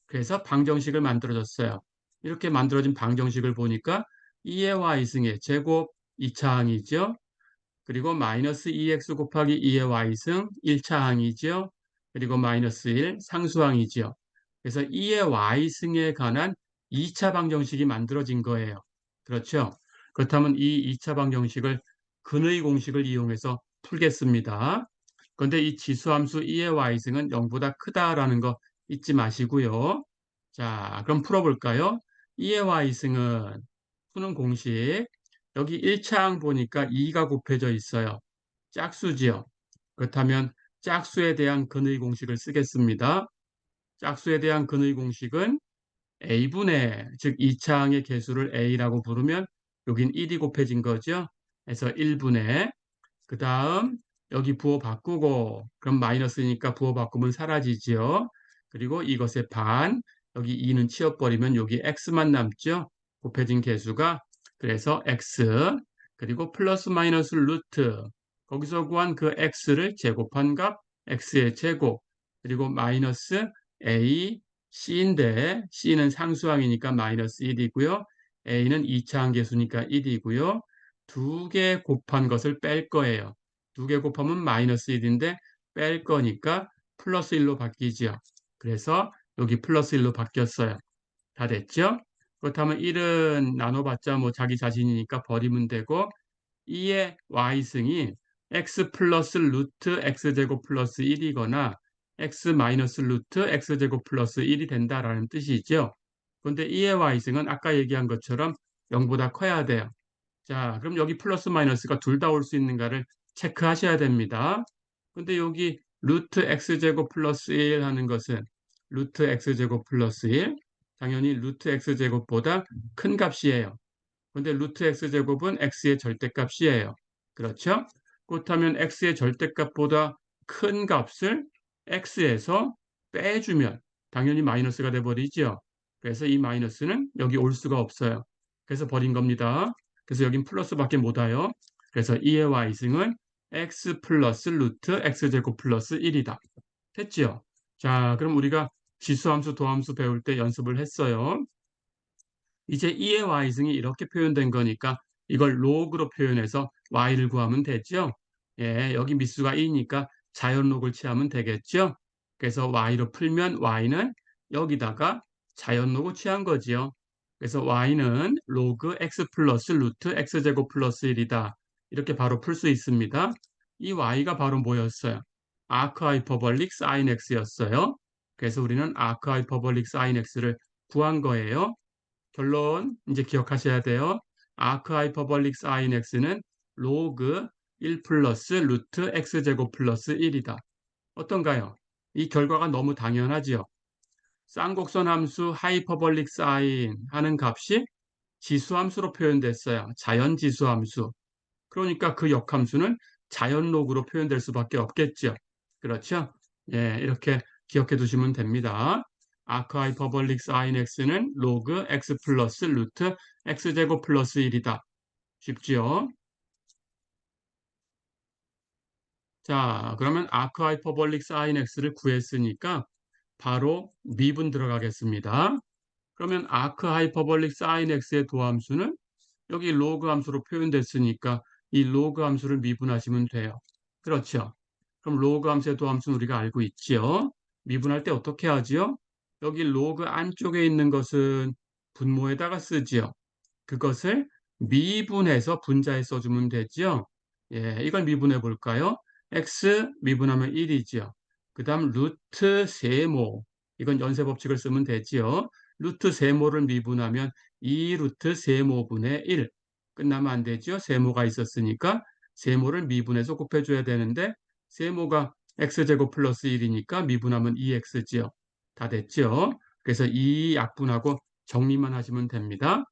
그래서 방정식을 만들어줬어요. 이렇게 만들어진 방정식을 보니까 2의 y승의 제곱 2차 항이죠. 그리고 마이너스 2x 곱하기 2의 y승 1차 항이죠. 그리고 마이너스 1 상수항이죠. 그래서 2의 y승에 관한 2차 방정식이 만들어진 거예요. 그렇죠? 그렇다면 이 2차 방정식을 근의 공식을 이용해서 풀겠습니다. 그런데 이 지수함수 2의 y승은 0보다 크다라는 거 잊지 마시고요. 자, 그럼 풀어볼까요? 2의 y승은 푸는 공식 여기 1차항 보니까 2가 곱해져 있어요. 짝수지요. 그렇다면 짝수에 대한 근의 공식을 쓰겠습니다. 짝수에 대한 근의 공식은 a분의 즉 2차항의 개수를 a라고 부르면 여긴 1이 곱해진 거죠. 그래서 1분의 그 다음 여기 부호 바꾸고 그럼 마이너스니까 부호 바꾸면 사라지죠. 그리고 이것의 반 여기 2는 치워버리면 여기 x만 남죠. 곱해진 개수가 그래서 x 그리고 플러스 마이너스 루트 거기서 구한 그 x를 제곱한 값 x의 제곱 그리고 마이너스 a c인데 c는 상수항이니까 마이너스 1이고요. a는 2차항 계수니까 1이고요. 두 개 곱한 것을 뺄 거예요. 두 개 곱하면 마이너스 1인데 뺄 거니까 플러스 1로 바뀌죠. 그래서 여기 플러스 1로 바뀌었어요. 다 됐죠? 그렇다면 1은 나눠봤자 뭐 자기 자신이니까 버리면 되고 2의 y승이 x 플러스 루트 x제곱 플러스 1이거나 x 마이너스 루트 x제곱 플러스 1이 된다라는 뜻이죠. 그런데 2의 y승은 아까 얘기한 것처럼 0보다 커야 돼요. 자, 그럼 여기 플러스 마이너스가 둘 다 올 수 있는가를 체크하셔야 됩니다. 근데 여기 루트 x제곱 플러스 1 하는 것은 루트 x제곱 플러스 1 당연히 루트 x제곱보다 큰 값이에요. 근데 루트 x제곱은 x의 절대값이에요. 그렇죠? 그렇다면 x의 절대값보다 큰 값을 x에서 빼주면 당연히 마이너스가 돼버리죠. 그래서 이 마이너스는 여기 올 수가 없어요. 그래서 버린 겁니다. 그래서 여긴 플러스밖에 못 와요. 그래서 2의 y승은 x 플러스 루트 x제곱 플러스 1이다. 됐죠? 자, 그럼 우리가 지수함수, 도함수 배울 때 연습을 했어요. 이제 2의 y승이 이렇게 표현된 거니까 이걸 로그로 표현해서 y를 구하면 되죠. 예, 여기 미수가 2니까 자연록을 취하면 되겠죠. 그래서 y로 풀면 y는 여기다가 자연록을 취한 거지요. 그래서 y는 로그 x 플러스 루트 x제곱 플러스 1이다. 이렇게 바로 풀 수 있습니다. 이 y가 바로 뭐였어요? 아크 하이퍼볼릭 사인 x였어요. 그래서 우리는 아크 하이퍼볼릭 사인 x를 구한 거예요. 결론 이제 기억하셔야 돼요. 아크 하이퍼볼릭 사인 x는 로그 1 플러스 루트 x제곱 플러스 1이다. 어떤가요? 이 결과가 너무 당연하지요. 쌍곡선 함수 하이퍼볼릭 사인 하는 값이 지수함수로 표현됐어요. 자연지수함수. 그러니까 그 역함수는 자연록으로 표현될 수밖에 없겠죠. 그렇죠? 예, 이렇게 기억해 두시면 됩니다. 아크 하이퍼볼릭 사인 x는 로그 x 플러스 루트 x제곱 플러스 1이다. 쉽지요? 자, 그러면 아크 하이퍼볼릭 사인 x를 구했으니까 바로 미분 들어가겠습니다. 그러면 아크 하이퍼볼릭 사인 x의 도함수는 여기 로그 함수로 표현됐으니까 이 로그 함수를 미분하시면 돼요. 그렇죠? 그럼 로그 함수의 도함수는 우리가 알고 있지요. 미분할 때 어떻게 하지요? 여기 로그 안쪽에 있는 것은 분모에다가 쓰지요. 그것을 미분해서 분자에 써주면 되지요. 예, 이걸 미분해 볼까요? x 미분하면 1이지요. 그 다음 루트 세모, 이건 연쇄 법칙을 쓰면 되지요. 루트 세모를 미분하면 2 루트 세모분의 1. 끝나면 안 되죠. 세모가 있었으니까 세모를 미분해서 곱해줘야 되는데 세모가 x제곱 플러스 1이니까 미분하면 2x지요. 다 됐죠? 그래서 이 약분하고 정리만 하시면 됩니다.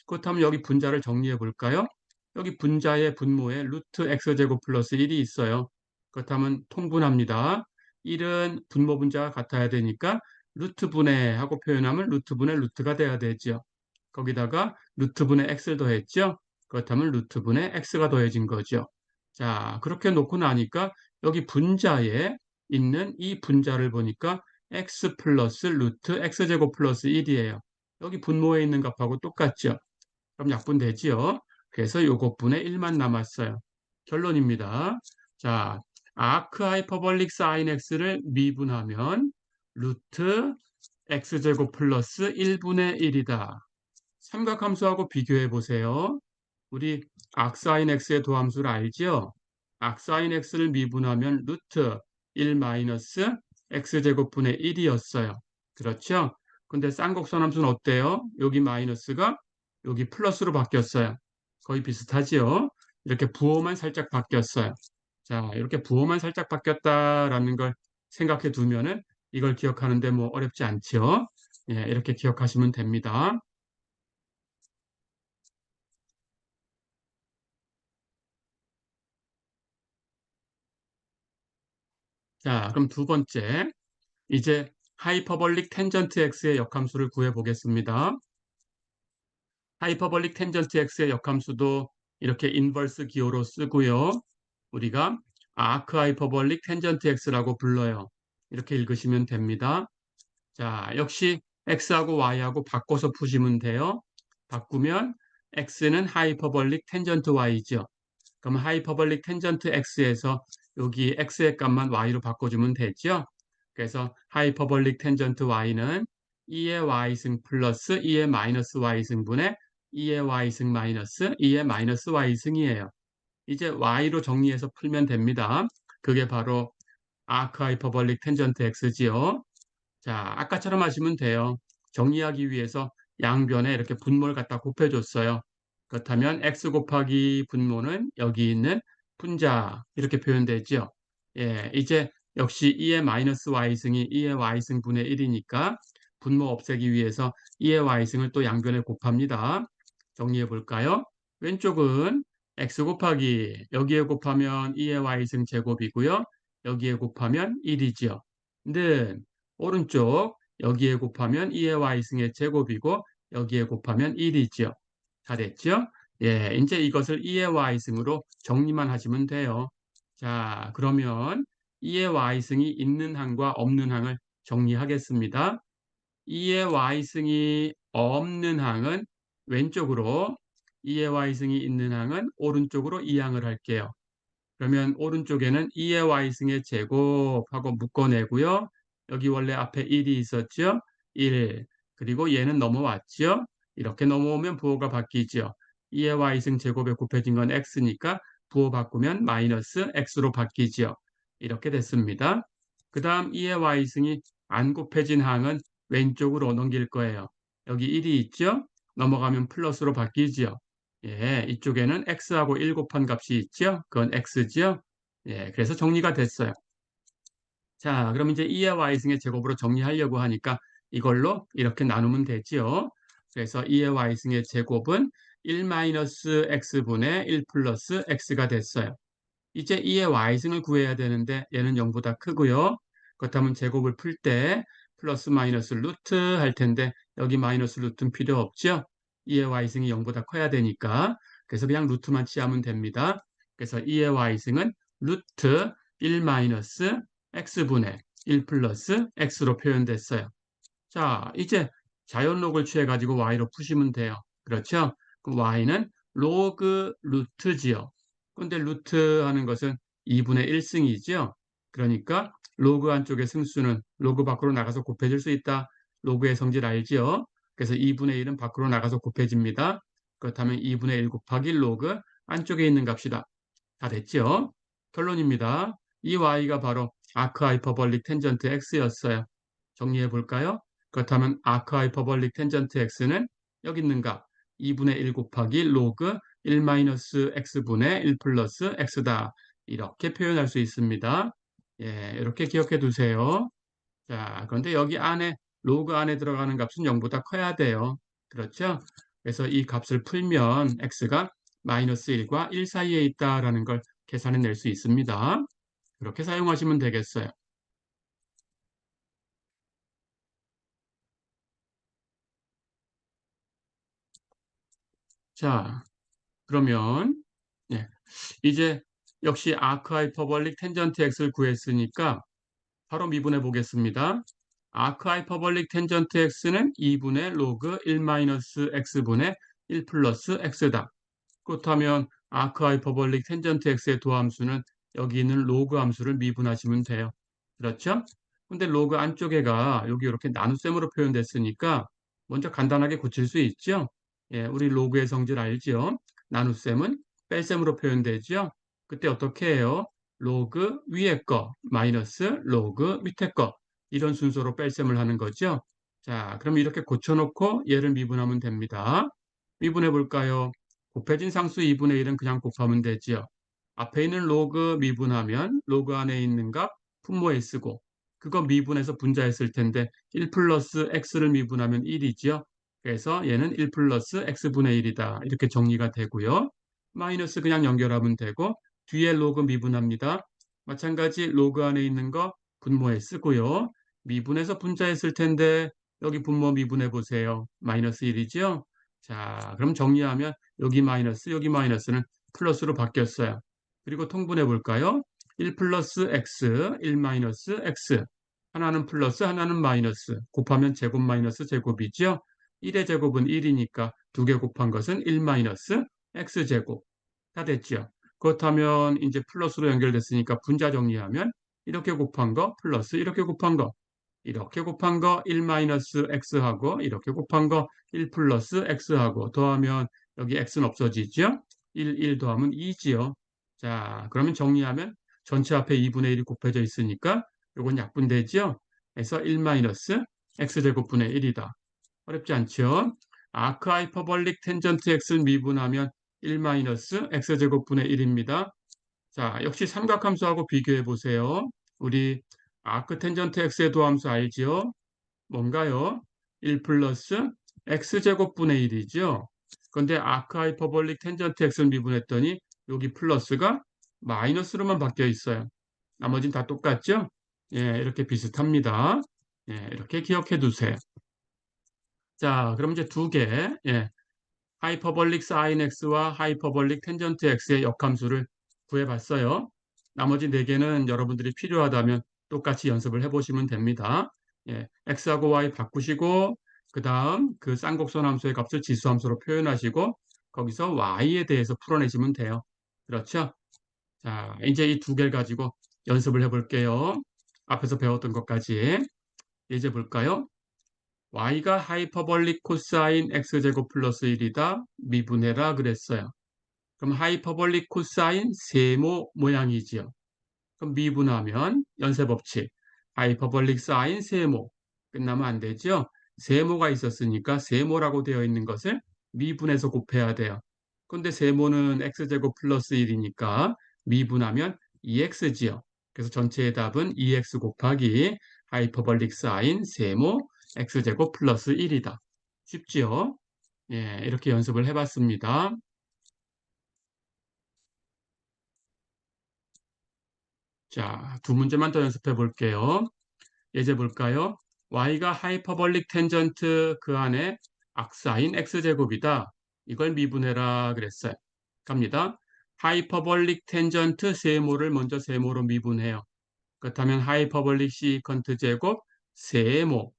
그렇다면 여기 분자를 정리해 볼까요? 여기 분자의 분모에 루트 x제곱 플러스 1이 있어요. 그렇다면 통분합니다. 1은 분모 분자가 같아야 되니까 루트분의 하고 표현하면 루트분의 루트가 돼야 되죠. 거기다가 루트분의 x를 더했죠. 그렇다면 루트분의 x가 더해진 거죠. 자, 그렇게 놓고 나니까 여기 분자에 있는 이 분자를 보니까 x 플러스 루트 x제곱 플러스 1이에요. 여기 분모에 있는 값하고 똑같죠. 그럼 약분되지요. 그래서 요것분의 1만 남았어요. 결론입니다. 자, 아크 하이퍼볼릭 사인 x를 미분하면 루트 x제곱 플러스 1분의 1이다. 삼각함수하고 비교해 보세요. 우리 악사인 x의 도함수를 알죠? 악사인 x를 미분하면 루트 1 마이너스 x제곱분의 1이었어요. 그렇죠? 근데 쌍곡선함수는 어때요? 여기 마이너스가 여기 플러스로 바뀌었어요. 거의 비슷하지요? 이렇게 부호만 살짝 바뀌었어요. 자, 이렇게 부호만 살짝 바뀌었다라는 걸 생각해 두면은 이걸 기억하는데 뭐 어렵지 않죠? 예, 이렇게 기억하시면 됩니다. 자, 그럼 두 번째, 이제 하이퍼볼릭 텐전트 x의 역함수를 구해 보겠습니다. 하이퍼볼릭 텐전트 x의 역함수도 이렇게 인버스 기호로 쓰고요. 우리가 아크 하이퍼볼릭 텐전트 x라고 불러요. 이렇게 읽으시면 됩니다. 자, 역시 x하고 y하고 바꿔서 푸시면 돼요. 바꾸면 x는 하이퍼볼릭 텐전트 y죠. 그럼 하이퍼볼릭 텐전트 x에서 여기 x의 값만 y로 바꿔주면 되죠. 그래서 하이퍼볼릭 텐전트 y는 2의 y승 플러스 2의 마이너스 y승분의 2의 y승 마이너스 2의 마이너스 y승이에요. 이제 y로 정리해서 풀면 됩니다. 그게 바로 아크 하이퍼볼릭 텐전트 x지요. 자, 아까처럼 하시면 돼요. 정리하기 위해서 양변에 이렇게 분모를 갖다 곱해줬어요. 그렇다면 x 곱하기 분모는 여기 있는 분자 이렇게 표현되죠. 예, 이제 역시 2의 마이너스 y승이 2의 y승 분의 1이니까 분모 없애기 위해서 2의 y승을 또 양변에 곱합니다. 정리해 볼까요? 왼쪽은 x 곱하기 여기에 곱하면 2의 y승 제곱이고요. 여기에 곱하면 1이죠. 는 오른쪽 여기에 곱하면 2의 y승의 제곱이고 여기에 곱하면 1이죠. 다 됐죠? 예, 이제 이것을 2의 y승으로 정리만 하시면 돼요. 자, 그러면 2의 y승이 있는 항과 없는 항을 정리하겠습니다. 2의 y승이 없는 항은 왼쪽으로 2의 y승이 있는 항은 오른쪽으로 이항을 할게요. 그러면 오른쪽에는 2의 y승의 제곱하고 묶어내고요. 여기 원래 앞에 1이 있었죠? 1. 그리고 얘는 넘어왔죠? 이렇게 넘어오면 부호가 바뀌죠. 2의 y승 제곱에 곱해진 건 x니까 부호 바꾸면 마이너스 x로 바뀌죠. 이렇게 됐습니다. 그 다음 2의 y승이 안 곱해진 항은 왼쪽으로 넘길 거예요. 여기 1이 있죠? 넘어가면 플러스로 바뀌죠. 예, 이쪽에는 x하고 1 곱한 값이 있죠? 그건 x죠? 예, 그래서 정리가 됐어요. 자, 그럼 이제 2의 y승의 제곱으로 정리하려고 하니까 이걸로 이렇게 나누면 되죠. 그래서 2의 y승의 제곱은 1-x분의 1 플러스 x가 됐어요. 이제 2의 y승을 구해야 되는데 얘는 0보다 크고요. 그렇다면 제곱을 풀 때 플러스 마이너스 루트 할 텐데 여기 마이너스 루트는 필요 없죠? 2의 y승이 0보다 커야 되니까. 그래서 그냥 루트만 취하면 됩니다. 그래서 2의 y승은 루트 1 마이너스 x분의 1 플러스 x로 표현됐어요. 자, 이제 자연록을 취해가지고 y로 푸시면 돼요. 그렇죠? 그럼 y는 로그 루트지요. 근데 루트 하는 것은 2분의 1승이죠. 그러니까 로그 안쪽의 승수는 로그 밖으로 나가서 곱해질 수 있다. 로그의 성질 알지요? 그래서 2분의 1은 밖으로 나가서 곱해집니다. 그렇다면 2분의 1 곱하기 로그 안쪽에 있는 값이다. 다 됐죠? 결론입니다. 이 y가 바로 아크 하이퍼볼릭 텐전트 x였어요. 정리해 볼까요? 그렇다면 아크 하이퍼볼릭 텐전트 x는 여기 있는 값 2분의 1 곱하기 로그 1 마이너스 x분의 1 플러스 x다. 이렇게 표현할 수 있습니다. 예, 이렇게 기억해 두세요. 자, 그런데 여기 안에 로그 안에 들어가는 값은 0보다 커야 돼요. 그렇죠? 그래서 이 값을 풀면 x가 마이너스 1과 1 사이에 있다라는 걸 계산해 낼 수 있습니다. 그렇게 사용하시면 되겠어요. 자, 그러면 예, 이제 역시 아크 하이퍼볼릭 텐전트 x를 구했으니까 바로 미분해 보겠습니다. 아크 하이퍼볼릭 텐전트 x는 2분의 로그 1 마이너스 x분의 1 플러스 x다. 그렇다면 아크 하이퍼볼릭 텐전트 x의 도함수는 여기 있는 로그 함수를 미분하시면 돼요. 그렇죠? 근데 로그 안쪽에가 여기 이렇게 나눗셈으로 표현됐으니까 먼저 간단하게 고칠 수 있죠? 예, 우리 로그의 성질 알죠? 나눗셈은 뺄셈으로 표현되죠? 그때 어떻게 해요? 로그 위에 거 마이너스 로그 밑에 거 이런 순서로 뺄셈을 하는 거죠. 자, 그럼 이렇게 고쳐놓고 얘를 미분하면 됩니다. 미분해 볼까요? 곱해진 상수 2분의 1은 그냥 곱하면 되지요. 앞에 있는 로그 미분하면 로그 안에 있는 값 분모에 쓰고 그거 미분해서 분자했을 텐데 1 플러스 x를 미분하면 1이지요. 그래서 얘는 1 플러스 x분의 1이다. 이렇게 정리가 되고요. 마이너스 그냥 연결하면 되고 뒤에 로그 미분합니다. 마찬가지 로그 안에 있는 거 분모에 쓰고요. 미분해서 분자했을 텐데 여기 분모 미분해 보세요. 마이너스 1이죠. 자, 그럼 정리하면 여기 마이너스, 여기 마이너스는 플러스로 바뀌었어요. 그리고 통분해 볼까요? 1 플러스 x, 1 마이너스 x. 하나는 플러스, 하나는 마이너스. 곱하면 제곱 마이너스 제곱이죠. 1의 제곱은 1이니까 두 개 곱한 것은 1 마이너스 x제곱. 다 됐죠. 그렇다면 이제 플러스로 연결됐으니까 분자 정리하면 이렇게 곱한 거 플러스 이렇게 곱한 거 이렇게 곱한 거 1 마이너스 x하고 이렇게 곱한 거 1 플러스 x하고 더하면 여기 x는 없어지죠? 1 더하면 2지요. 자, 그러면 정리하면 전체 앞에 2분의 1이 곱해져 있으니까 이건 약분되죠? 그래서 1 마이너스 x제곱분의 1이다. 어렵지 않죠? 아크 하이퍼볼릭 텐전트 x를 미분하면 1 마이너스 x제곱분의 1입니다. 자, 역시 삼각함수하고 비교해 보세요. 우리 아크 텐전트 x의 도함수 알지요? 뭔가요? 1 플러스 x제곱분의 1이죠. 그런데 아크 하이퍼볼릭 텐전트 x를 미분했더니 여기 플러스가 마이너스로만 바뀌어 있어요. 나머지는 다 똑같죠? 예, 이렇게 비슷합니다. 예, 이렇게 기억해 두세요. 자, 그럼 이제 두 개, 예, 하이퍼볼릭 사인 x와 하이퍼볼릭 텐전트 x의 역함수를 구해봤어요. 나머지 네 개는 여러분들이 필요하다면 똑같이 연습을 해보시면 됩니다. 예, x하고 y 바꾸시고 그 다음 그 쌍곡선 함수의 값을 지수함수로 표현하시고 거기서 y에 대해서 풀어내시면 돼요. 그렇죠? 자, 이제 이 두 개를 가지고 연습을 해볼게요. 앞에서 배웠던 것까지. 이제 볼까요? y가 하이퍼볼릭 코사인 x제곱 플러스 1이다. 미분해라 그랬어요. 그럼 하이퍼볼릭 코사인 세모 모양이지요. 그럼 미분하면 연쇄법칙. 하이퍼볼릭 사인 세모. 끝나면 안 되죠. 세모가 있었으니까 세모라고 되어 있는 것을 미분해서 곱해야 돼요. 근데 세모는 x제곱 플러스 1이니까 미분하면 2x지요. 그래서 전체의 답은 2x 곱하기 하이퍼볼릭 사인 세모 x제곱 플러스 1이다. 쉽지요? 예, 이렇게 연습을 해봤습니다. 자, 두 문제만 더 연습해 볼게요. 예제 볼까요? y가 하이퍼볼릭 텐전트 그 안에 악사인 x제곱이다. 이걸 미분해라 그랬어요. 갑니다. 하이퍼볼릭 텐전트 세모를 먼저 세모로 미분해요. 그렇다면 하이퍼볼릭 시컨트 제곱 세모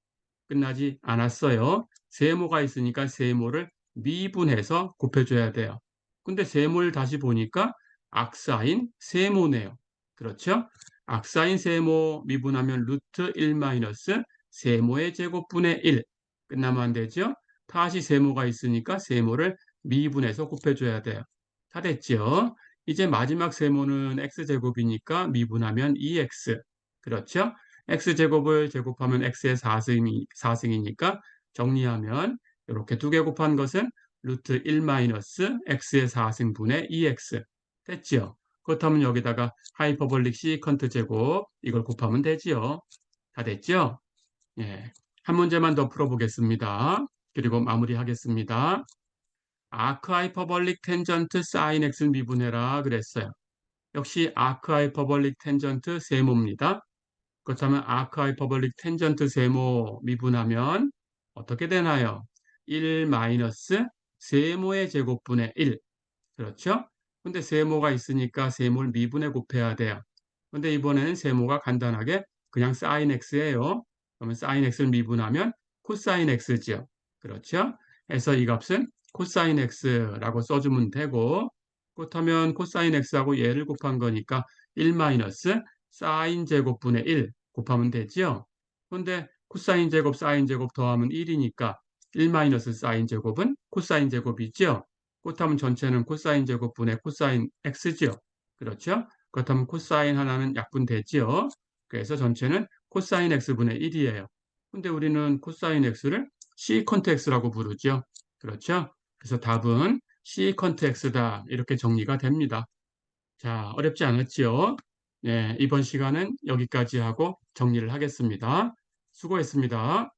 끝나지 않았어요. 세모가 있으니까 세모를 미분해서 곱해줘야 돼요. 근데 세모를 다시 보니까 악사인 세모네요. 그렇죠? 악사인 세모 미분하면 루트 1 마이너스 세모의 제곱분의 1 끝나면 안 되죠? 다시 세모가 있으니까 세모를 미분해서 곱해줘야 돼요. 다 됐죠? 이제 마지막 세모는 x제곱이니까 미분하면 2x. 그렇죠? x제곱을 제곱하면 x의 4승이니까 정리하면 이렇게 두 개 곱한 것은 루트 1 마이너스 x의 4승분의 2x. 됐죠? 그렇다면 여기다가 하이퍼볼릭 시컨트 제곱 이걸 곱하면 되지요. 다 됐죠? 예. 한 문제만 더 풀어보겠습니다. 그리고 마무리하겠습니다. 아크 하이퍼볼릭 텐전트 사인 x를 미분해라 그랬어요. 역시 아크 하이퍼볼릭 텐전트 세모입니다. 그렇다면 아크 하이퍼볼릭 텐전트 세모 미분하면 어떻게 되나요? 1 마이너스 세모의 제곱분의 1. 그렇죠? 근데 세모가 있으니까 세모를 미분해 곱해야 돼요. 근데 이번에는 세모가 간단하게 그냥 사인 x예요. 그러면 사인 x를 미분하면 코사인 x죠. 그렇죠? 그래서 이 값은 코사인 x라고 써주면 되고 그렇다면 코사인 x하고 얘를 곱한 거니까 1 마이너스 사인 제곱분의 1 곱하면 되죠. 근데 코사인 제곱 사인 제곱 더하면 1이니까 1 마이너스 사인 제곱은 코사인 제곱이죠. 그렇다면 전체는 코사인 제곱분의 코사인 x죠. 그렇죠? 그렇다면 코사인 하나는 약분되지요. 그래서 전체는 코사인 x분의 1이에요. 근데 우리는 코사인 x를 시컨트 x라고 부르죠. 그렇죠? 그래서 답은 시컨트 x다. 이렇게 정리가 됩니다. 자, 어렵지 않았지요? 네, 이번 시간은 여기까지 하고 정리를 하겠습니다. 수고했습니다.